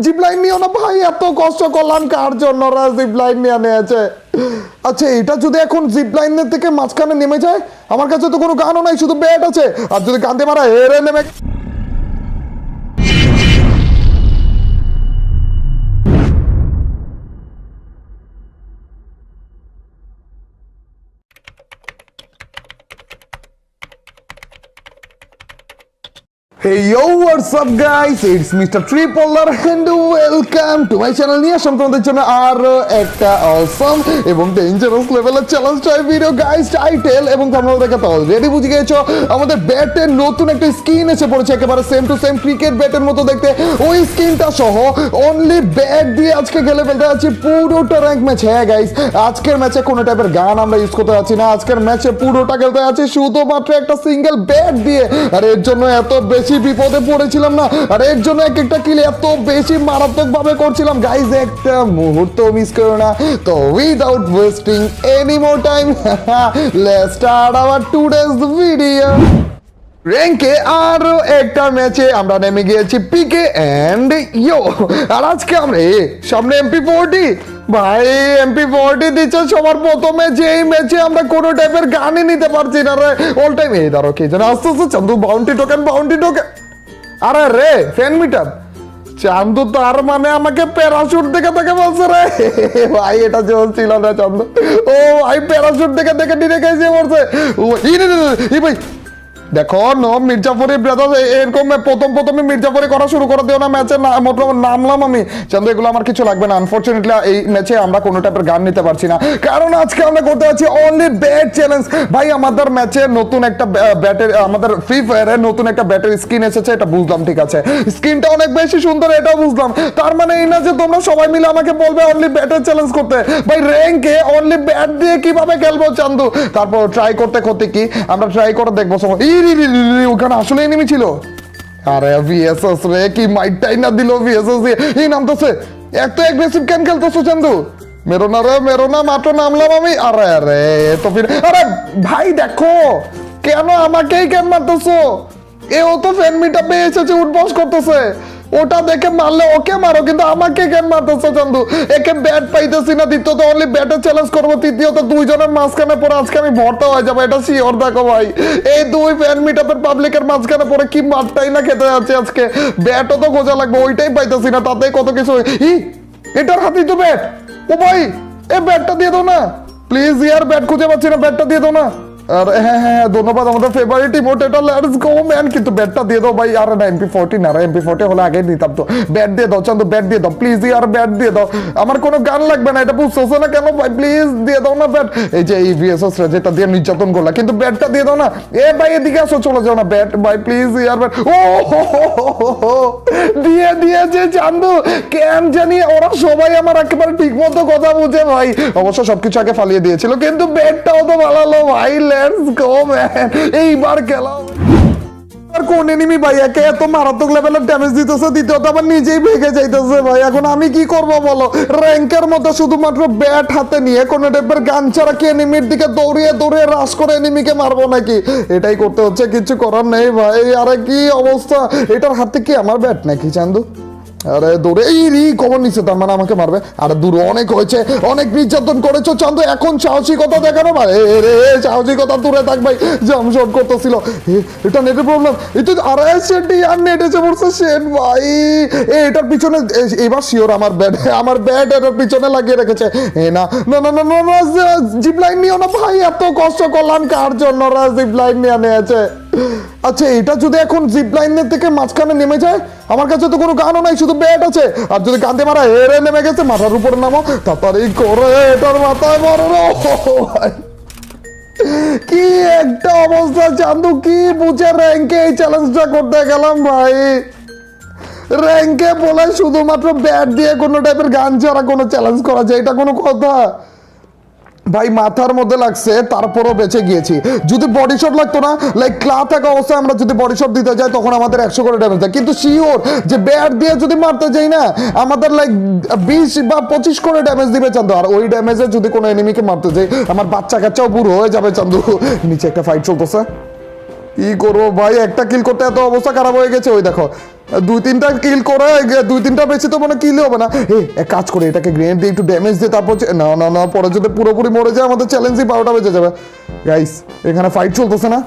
Zip line নিও না ভাই, এত কষ্ট করলাম কার জন্য জিপ লাইন নিয়ে নিয়েছে। আচ্ছা এটা যদি এখন জিপ লাইনের থেকে মাঝখানে নেমে যায়, আমার কাছে তো কোনো গানও নাই, শুধু ব্যাট আছে, আর যদি কান্দে মারা হেরে নেমে। Hey yo, what's up guys? It's Mr. Tripolar and welcome to my channel. নিয়ে আসলাম তোমাদের জন্য আরো একটা awesome এবং dangerous level-এর challenge type video guys. Title এবং থাম্বনেল দেখে তো অলরেডি বুঝে গেছো আমাদের ব্যাটের নতুন একটা স্কিন এসে পড়েছে, একেবারে সেম টু সেম ক্রিকেট ব্যাটের মতো দেখতে। ওই স্কিনটা সহ অনলি ব্যাট দিয়ে আজকে খেলে ফেলতে যাচ্ছি পুরোটা র্যাঙ্ক ম্যাচ। হ্যাঁ গাইস, আজকের ম্যাচে কোনো টাইপের গান আমরা ইউজ করতে যাচ্ছি না, আজকের ম্যাচে পুরোটা খেলতে যাচ্ছি শুধুমাত্র একটা সিঙ্গেল ব্যাট দিয়ে। আর এর জন্য এত বেশি বিপদে পড়েছিলাম না, আর এর জন্য এক একটা কিল এত বেশি মারাত্মক ভাবে করছিলাম গাইস, একটা মুহূর্ত মিস করো না। তো without wasting any more time let's start our today's video. র্যাঙ্কে আরো একটা ম্যাচে আমরা নেমে গিয়েছি পিকে এন্ড ইয়ো। আর আজকে আমরা সামনে MP40 ভাই, MP40 দিচ্ছে সবার প্রথমে, যেই ম্যাচে আমরা কোনো টাইপের গানই নিতে পারছি না রে অল টাইম। এই ধরো কি যেন আস্তে আস্তে চান্দু বাউন্টি টোকেন। আরে রে ফ্যান মিটার চান্দু, তার মানে আমাকে প্যারাশুট দেখে দেখে বলছে রে ভাই, এটা চলছিল না চান্দু। ও ভাই প্যারাশুট দেখে দেখে ডিরে গেছে বলছে ভাই। দেখো মির্জাপুরি ব্রাদার এরকম প্রথমে মির্জাপুরি করা শুরু করে দিও না ম্যাচে। নামলাম আমি চান্দু, এগুলো আমার কিছু লাগবে না। আনফরচুনেটলি এই ম্যাচে আমরা কোনো টাইপের গান নিতে পারছি না, কারণ আজকে আমরা করতে যাচ্ছি অনলি ব্যাট চ্যালেঞ্জ। ভাই আমাদের ম্যাচে নতুন একটা ব্যাটের, আমাদের ফ্রি ফায়ারে নতুন একটা ব্যাটের স্কিন এসেছে, এটা বুঝলাম, ঠিক আছে স্কিনটা অনেক বেশি সুন্দর, এটাও বুঝলাম। তার মানে এই না যে তোমরা সবাই মিলে আমাকে বলবে অনলি ব্যাটের চ্যালেঞ্জ করতে। ভাই র্যাঙ্কে অনলি ব্যাট দিয়ে কিভাবে খেলবো চান্দু? তারপর ট্রাই করতে করতে কি আমরা ট্রাই করে দেখবো। ওখানে আসলে এনিমি ছিল। আরে ভিএসএস রে কি মাইটাই না দিল ভিএসএস দিয়ে। এই নামতেছে এত অ্যাগ্রেসিভ কেন খেলতেছো চান্দু? মেরো না রে, মেরো না, মাত্র নামলাম আমি। আরে আরে তো ফির আরে ভাই দেখো কেন আমাকেই কেন মারতেছো? এও তো ফ্যান মিটআপ পেয়ে এসেছে, উঠবস করতেছে, ওটা দেখে মারলে ওকে মারো, কিন্তু আমাকে কেন মারতেছো চান্দু? একে ব্যাট পাইতেছি না, দ্বিতীয়ত অনলি ব্যাটে চ্যালেঞ্জ করবো, তৃতীয়ত দুইজনের মাঝখানে পরে আজকে আমি ভর্তা হয়ে যাবো, এটা শিওর। দেখো ভাই এই দুই ফ্যান মিটআপের পাবলিকের মাঝখানে পরে কি মারটাই না খেতে যাচ্ছে আজকে। ব্যাটও তো গোজা লাগবে, ওইটাই পাইতেছি না, তাতেই কত কিছু। এটার হাতেই তো ব্যাট। ও ভাই এ ব্যাটটা দিয়ে দাও না প্লিজ, ইয়ার ব্যাট খুঁজে পাচ্ছি না, ব্যাটটা দিয়ে দাও না। আর হ্যাঁ হ্যাঁ ধন্যবাদ, আমাদের ফেভারিট ইমোট এটা, লেটস গো ম্যান। কিন্তু ব্যাটটা দিয়ে দাও ভাই। আর না MP40 না, MP40 হলে আগে নিতাম তো। ব্যাট দিয়ে দাও চান্দু, ব্যাট দিয়ে দাও প্লিজ, আর ব্যাট দিয়ে দাও। আমার কোনো গান লাগবে না, এটা বুঝতেছো না কেন ভাই? প্লিজ দিয়ে দাও না ব্যাট। এই যে এই ভিএসএস রে যেটা দিয়ে নির্যাতন করলা, কিন্তু ব্যাটটা দিয়ে দাও না। এ ভাই এদিকে আসো, চলে যাও না ব্যাট ভাই প্লিজ, ইয়ার ব্যাট। ও দিয়ে দিয়েছে চান্দু, কেন জানি ওরা সবাই আমার একেবারে ঠিক মতো কথা বুঝে ভাই। অবশ্য সবকিছু আগে ফালিয়ে দিয়েছিল, কিন্তু ব্যাটটাও তো ভালো ভাই। লেটস গো ম্যান, এইবার খেলা। আর কোন এনিমি ভাই একে এত মারাত্মক লেভেলের ড্যামেজ দিতেছে, দ্বিতীয়ত আবার নিজেই ভেঙে যাইতেছে ভাই। এখন আমি কি করব বলো? র্যাঙ্কের মতো শুধুমাত্র ব্যাট হাতে নিয়ে কোনো টাইপের গান ছাড়া কি এনিমির দিকে দৌড়িয়ে দৌড়িয়ে রাশ করে এনিমিকে মারবো নাকি? এটাই করতে হচ্ছে, কিছু করার নেই ভাই। আরে কি অবস্থা, এটার হাতে কি আমার ব্যাট নাকি চান্দু? আরে দূরে এই কবর নিচে, তার মানে আমাকে মারবে। আরে দূরে অনেক হয়েছে, অনেক নির্যাতন করেছো চান্দু, এখন সাহসিকতা দেখানো ভাই। রে সাহসিকতা দূরে থাক ভাই, জাম শট করতেছিল। এটা নেটের প্রবলেম, এই তো আরে সেটি আর নেট এসে পড়ছে শেট ভাই। এটার পিছনে এবার শিওর আমার ব্যাট এটার পিছনে লাগিয়ে রেখেছে। না না না না না, জিপ লাইন নিও না ভাই, এত কষ্ট করলাম কার জন্য? জিপ লাইন নিয়ে নিয়েছে। আচ্ছা এটা যদি এখন জিপ লাইনের থেকে মাঝখানে নেমে যায়, আমার কাছে তো কোনো গানও নাই, শুধু ব্যাট আছে, আর যদি কান্দে মারা হেরে নেমে গেছে, মাথার উপরে নামো তাড়াতাড়ি করে, এটার মাথায় মারো। কি একটা অবস্থা চান্দু, কি বুঝে র্যাঙ্কে এই চ্যালেঞ্জটা করতে গেলাম ভাই। র্যাঙ্কে বলে শুধুমাত্র ব্যাট দিয়ে কোনো টাইপের গান ছাড়া কোনো চ্যালেঞ্জ করা যায়, এটা কোনো কথা ভাই? মাথার মধ্যে লাগছে তারপরও বেঁচে গিয়েছি। যদি বডি শট লাগতো না, লাইক ক্লা থাকা অবস্থায় আমরা যদি বডি শট দিতে যাই তখন আমাদের 100 করে ড্যামেজ দেয়, কিন্তু শিওর যে ব্যাট দিয়ে যদি মারতে যাই না আমাদের লাইক 20 বা 25 করে ড্যামেজ দিবে চান্দু। আর ওই ড্যামেজে যদি কোনো এনিমিকে মারতে যাই আমার বাচ্চা কাচ্চাও বুড়ো হয়ে যাবে চান্দু। নিচে একটা ফাইট চলতেছে, কি করবো ভাই? একটা কিল করতে এত অবস্থা খারাপ হয়ে গেছে। ওই দেখো দুই তিনটা কিল করে, দুই তিনটা বেশি তো মানে কিল হবে না। এক কাজ করে এটাকে গ্রেনেড দিয়ে একটু ড্যামেজ দিয়ে তারপর না না না, পরে যদি পুরোপুরি মরে যায় আমাদের চ্যালেঞ্জই 12টা বেজে যাবে। গাইস এখানে ফাইট চলতেছে না,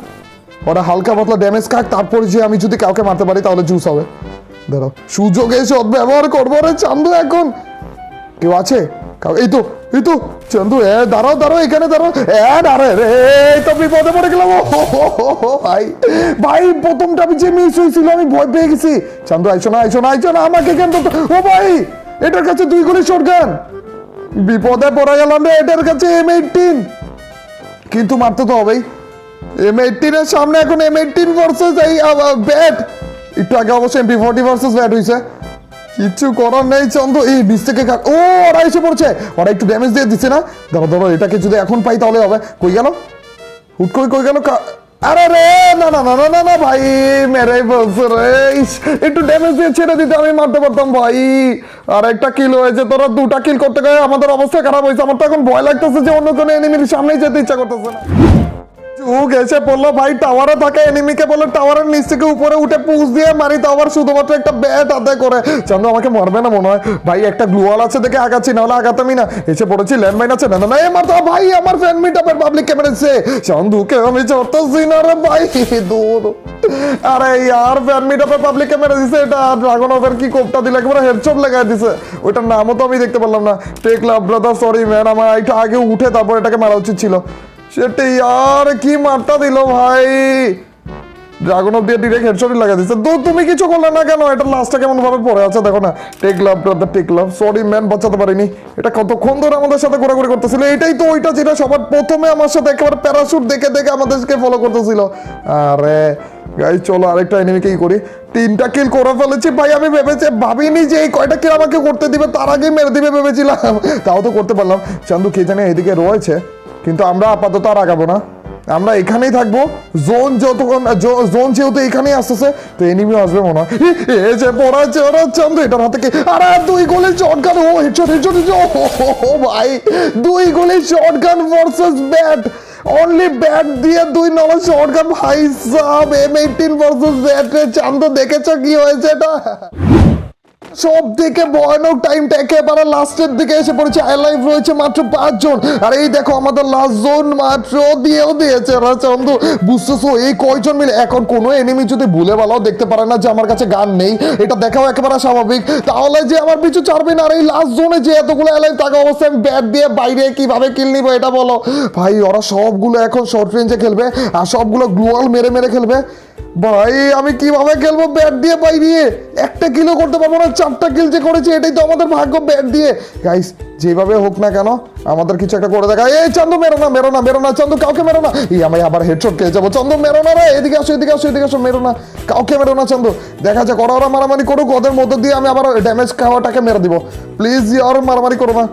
ওরা হালকা পাতলা ড্যামেজ খাক, তারপর যে আমি যদি কাউকে মারতে পারি তাহলে জুস হবে। ধরো সুযোগে সদ্ব্যবহার করবো রে চান্দু। এখন কেউ আছে? এই তো চান্দু, দাঁড়াও দাঁড়াও, এখানে দাঁড়াও। দাঁড়ায় রে, তো বিপদে পড়ে গেলাম। ভাই ভাই প্রথমটা যে মিস হয়েছিল আমি ভয় পেয়ে গেছি। চান্দু আইসো না, আইসো না, আইসো না, আমাকে কেন? ও ভাই এটার কাছে 2 গুলি শটগান, বিপদে পড়ে গেলাম রে। এটার কাছে M18, কিন্তু মারতে তো হবেই। M18 এর সামনে এখন M18 ভার্সেস এই ব্যাট। একটু আগে অবশ্যই MP40 ভার্সেস ব্যাট হয়েছে, কিচ্ছু করার নেই চান্দু। এই নিচ থেকে ও ওরা এসে পড়ছে, ওরা একটু ড্যামেজ দিয়ে দিচ্ছে না। ধরো ধরো, এটাকে যদি এখন পাই তাহলে হবে। কই গেল হুট করে, কই গেল? আরে রে না না না না না না ভাই, মেরে বলছে রে। একটু ড্যামেজ দিয়ে ছেড়ে দিতে আমি মারতে পারতাম ভাই। আর একটা কিল হয়েছে, তোরা 2টা কিল করতে গিয়ে আমাদের অবস্থা খারাপ হয়েছে। আমার তো এখন ভয় লাগতেছে যে অন্য কোনো এনিমির সামনেই যেতে ইচ্ছা করতেছে না। চুক এসে পড়লো ভাই, টাওয়ারে থাকে এনিমিকে বলে টাওয়ারের নিচ থেকে উপরে উঠে পুশ দিয়ে মারি, তো আবার শুধুমাত্র একটা ব্যাট আদায় করে। চান্দু আমাকে মারবে না মনে হয় ভাই, একটা গ্লুয়াল আছে দেখে আগাচ্ছি, নাহলে আগাতামই না। এসে পড়েছি, ল্যান্ডমাইন আছে, না না না মারতো ভাই। আমার ফ্যান মিটআপের পাবলিক ক্যামেরাছে চান্দুকে আমি চড়তেছি না রে ভাই, দূর। আরে ইয়ার ফ্যান মিটআপের পাবলিক ক্যামেরা দিছে, এটা ড্রাগন অফের কি কোপটা দিলে একেবারে হেডশট লাগাই দিছে। ওইটার নামও তো আমি দেখতে পারলাম না। টেক লাভ ব্রাদার, সরি ম্যান, আমার একটু আগে উঠে তারপর এটাকে মারা উচিত ছিল। সেটাই আর কি মারটা দিল ভাই, ড্রাগন অফ দিয়ে ডিরেক্ট হেডশটই লাগা দিচ্ছে। তো তুমি কিছু করলে না কেন? এটা লাস্টটা কেমন ভাবে পড়ে আছে দেখো না। টেক লাভ ব্রাদার, টেক লাভ, সরি ম্যান, বাঁচাতে পারিনি। এটা কতক্ষণ ধরে আমাদের সাথে ঘোরাঘুরি করতেছিল। এটাই তো ওইটা যেটা সবার প্রথমে আমার সাথে একেবারে প্যারাশুট দেখে দেখে আমাদেরকে ফলো করতেছিল। আরে গাইস চলো আরেকটা এনিমিকেই করি। 3টা কিল করে ফেলেছি ভাই। আমি ভাবিনি যে এই কয়টা কিল আমাকে করতে দিবে, তার আগেই মেরে দিবে ভেবেছিলাম, তাও তো করতে পারলাম। চান্দু কে জানে এদিকে রয়েছে, কিন্তু আমরা আপাতত আর আগাবো না, আমরা এখানেই থাকবো। জোন যতক্ষণ জোন যেহেতু এখানেই আসতেছে, তো এনিমিও আসবে মনে হয়। এই যে পড়াচ্ছে ওরা চান্দু, এটার হাতে কি? আরে 2 গুলি শটগান, ও হেডশট হেডশট। ও ভাই 2 গুলি shotgun versus bat, only bat দিয়ে 2 নলেজ শটগান ভাই সাব। M18 ভার্সেস ব্যাট রে চান্দু, দেখেছো কি হয়েছে? এটা সব থেকে ভয়ানক টাইমটা একেবারে লাস্টের দিকে এসে পড়েছে। অ্যালাইভ রয়েছে মাত্র 5 জন, আর এই দেখো আমাদের লাস্ট জোন মাত্র দিয়েও দিয়েছে চন্দু। বুঝতেছো এই কয়জন মিলে? এখন কোনো এনিমি যদি ভুলে ভালো দেখতে পারে না যে আমার কাছে গান নেই, এটা দেখাও একেবারে স্বাভাবিক, তাহলে যে আমার পিছু ছাড়বে না। আর এই লাস্ট জোনে যে এতগুলো অ্যালাইভ থাকা অবস্থায় আমি ব্যাট দিয়ে বাইরে কিভাবে কিল নিবো এটা বলো ভাই। ওরা সবগুলো এখন শর্ট রেঞ্জে খেলবে, আর সবগুলো গ্লোয়াল মেরে মেরে খেলবে। ভাই আমি কিভাবে খেলবো ব্যাট দিয়ে বাইরে? একটা কিলও করতে পারবো না, 4টা কিল যে করেছি এটাই তো আমাদের ভাগ্য ব্যাট দিয়ে। গাইস যেভাবে হোক না কেন আমাদের কিছু একটা করে দেখা। এই চান্দু মেরো না, মেরো না, মেরো না চান্দু, কাউকে মেরো না। এই আমি আবার হেডশট খেয়ে যাবো। চান্দু মেরো না রে, এদিকে আসো, এদিকে আসো, এদিকে আসো, মেরো না, কাউকে মেরো না চান্দু। দেখা যাক ওরা মারামারি করুক, ওদের মধ্যে দিয়ে আমি আবার ড্যামেজ খাওয়াটাকে মেরে দিব। প্লিজ আর মারামারি করো না,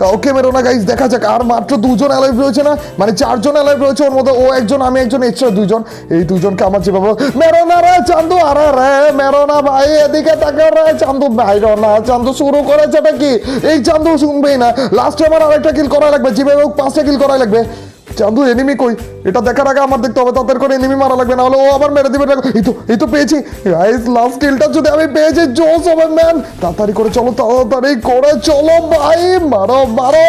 কাউকে মেরো না গাইস। দেখা যাক, আর মাত্র 2 জন অ্যালাইভ রয়েছে না, মানে 4 জন অ্যালাইভ রয়েছে, ওর মধ্যে ও একজন, আমি একজন, এক্সট্রা 2 জন। এই 2 জনকে আমার যেভাবে মেরো না রে চান্দু, আরে রে মেরো না ভাই, এদিকে তাকাও রে চান্দু, বাইরো না চান্দু। শুরু করেছে এটা কি? এই চান্দু শুনবেই না। লাস্টে আমার আরেকটা কিল করা লাগবে, যেভাবে হোক 5টা কিল করা লাগবে। চান্দু এনিমি কই? এটা দেখার আগে আমার দেখতে হবে, তাদের করে এনিমি মারা লাগবে, না হলে ও আবার মেরে দিবে। এই তো পেয়েছি গাইস, লাস্ট কিলটা যদি আমি পেয়েছি জোস হবে ম্যান। তাড়াতাড়ি করে চলো, তাড়াতাড়ি করে চলো ভাই, মারো মারো।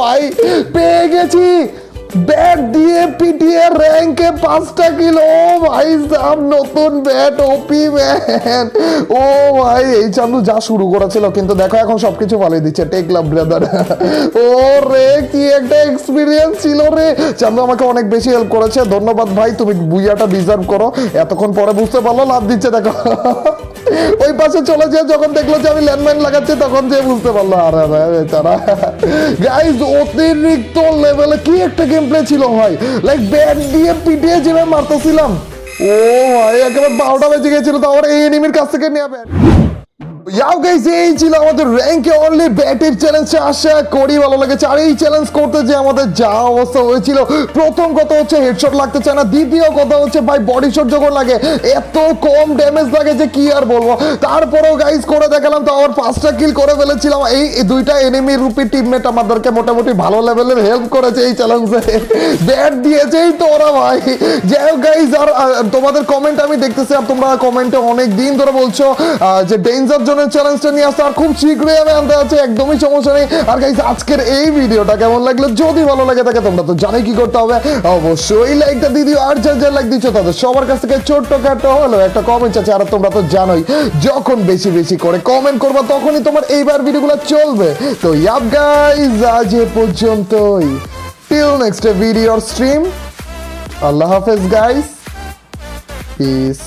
ভাই পেয়ে গেছি, ব্যাট দিয়ে পিটিয়ে র্যাঙ্কে 5টা কিল। ও ভাই সাব, নতুন ব্যাট ওপি ম্যান। ও ভাই এই চান্দু যা শুরু করেছিল, কিন্তু দেখো এখন সবকিছু পালিয়ে দিচ্ছে। টেক লাভ ব্রাদার। ও রে কি একটা এক্সপিরিয়েন্স ছিল রে। চান্দু আমাকে অনেক বেশি হেল্প করেছে, ধন্যবাদ ভাই, তুমি বুইয়াটা ডিজার্ভ করো। এতক্ষণ পরে বুঝতে পারলো লাভ দিচ্ছে দেখো। ওই পাশে চলে যায় যখন দেখলো যে আমি ল্যান্ডমাইন লাগাচ্ছি, তখন যে বুঝতে পারলো। আরে বেচারা গাইস, অতিরিক্ত লেভেলে কি একটা গেম প্লে ছিল ভাই। লাইক ব্যাট দিয়ে পিটিয়ে যেভাবে মারতেছিলাম, ও ভাই একেবারে 12টা বেজে গেছিল, তারপরে এই এনিমির কাছ থেকে নিয়ে ব্যাট। ইয়াও গাইস, এই ছিল আমাদের র্যাঙ্কে অনলি ব্যাটের চ্যালেঞ্জটা। আশা করি ভালো লেগেছে। আর এই চ্যালেঞ্জ করতে যে আমাদের যা অবস্থা হয়েছিল, প্রথম কথা হচ্ছে হেডশট লাগতে চায় না, দ্বিতীয় কথা হচ্ছে ভাই বডি শট যখন লাগে এত কম ড্যামেজ লাগে যে কি আর বলবো। তারপরেও গাইস করে দেখালাম, তো আমার 5টা কিল করে ফেলেছিলাম। এই 2টা এনিমি রূপী টিমমেট আমাদেরকে মোটামুটি ভালো লেভেলের হেল্প করেছে এই চ্যালেঞ্জে, ব্যাট দিয়েছেই তো ওরা ভাই। যাই হোক গাইস, আর তোমাদের কমেন্ট আমি দেখতেছি, আর তোমরা কমেন্টে অনেক দিন ধরে বলছো যে ডেঞ্জার জোনের চ্যালেঞ্জটা নিয়ে আসতে, আর খুব শীঘ্রই আমি আনতে আছি, একদমই সমস্যা নেই। আর গাইস আজকের এই ভিডিওটা কেমন লাগলো, যদি ভালো লাগে থাকে তোমরা তো জানোই কি করতে হবে, অবশ্যই লাইকটা দিয়ে দিও। আর যার লাইক দিচ্ছ তাদের সবার কাছ থেকে ছোট্ট খাটো হলো একটা কমেন্ট আছে। আর তোমরা তো জানোই যখন বেশি বেশি করে কমেন্ট করবা তখনই তোমার এইবার ভিডিওগুলো চলবে। তো ইয়াপ গাইস, আজ এ পর্যন্তই, টিল নেক্সট ভিডিও স্ট্রিম। আল্লাহ হাফেজ গাইস, পিস।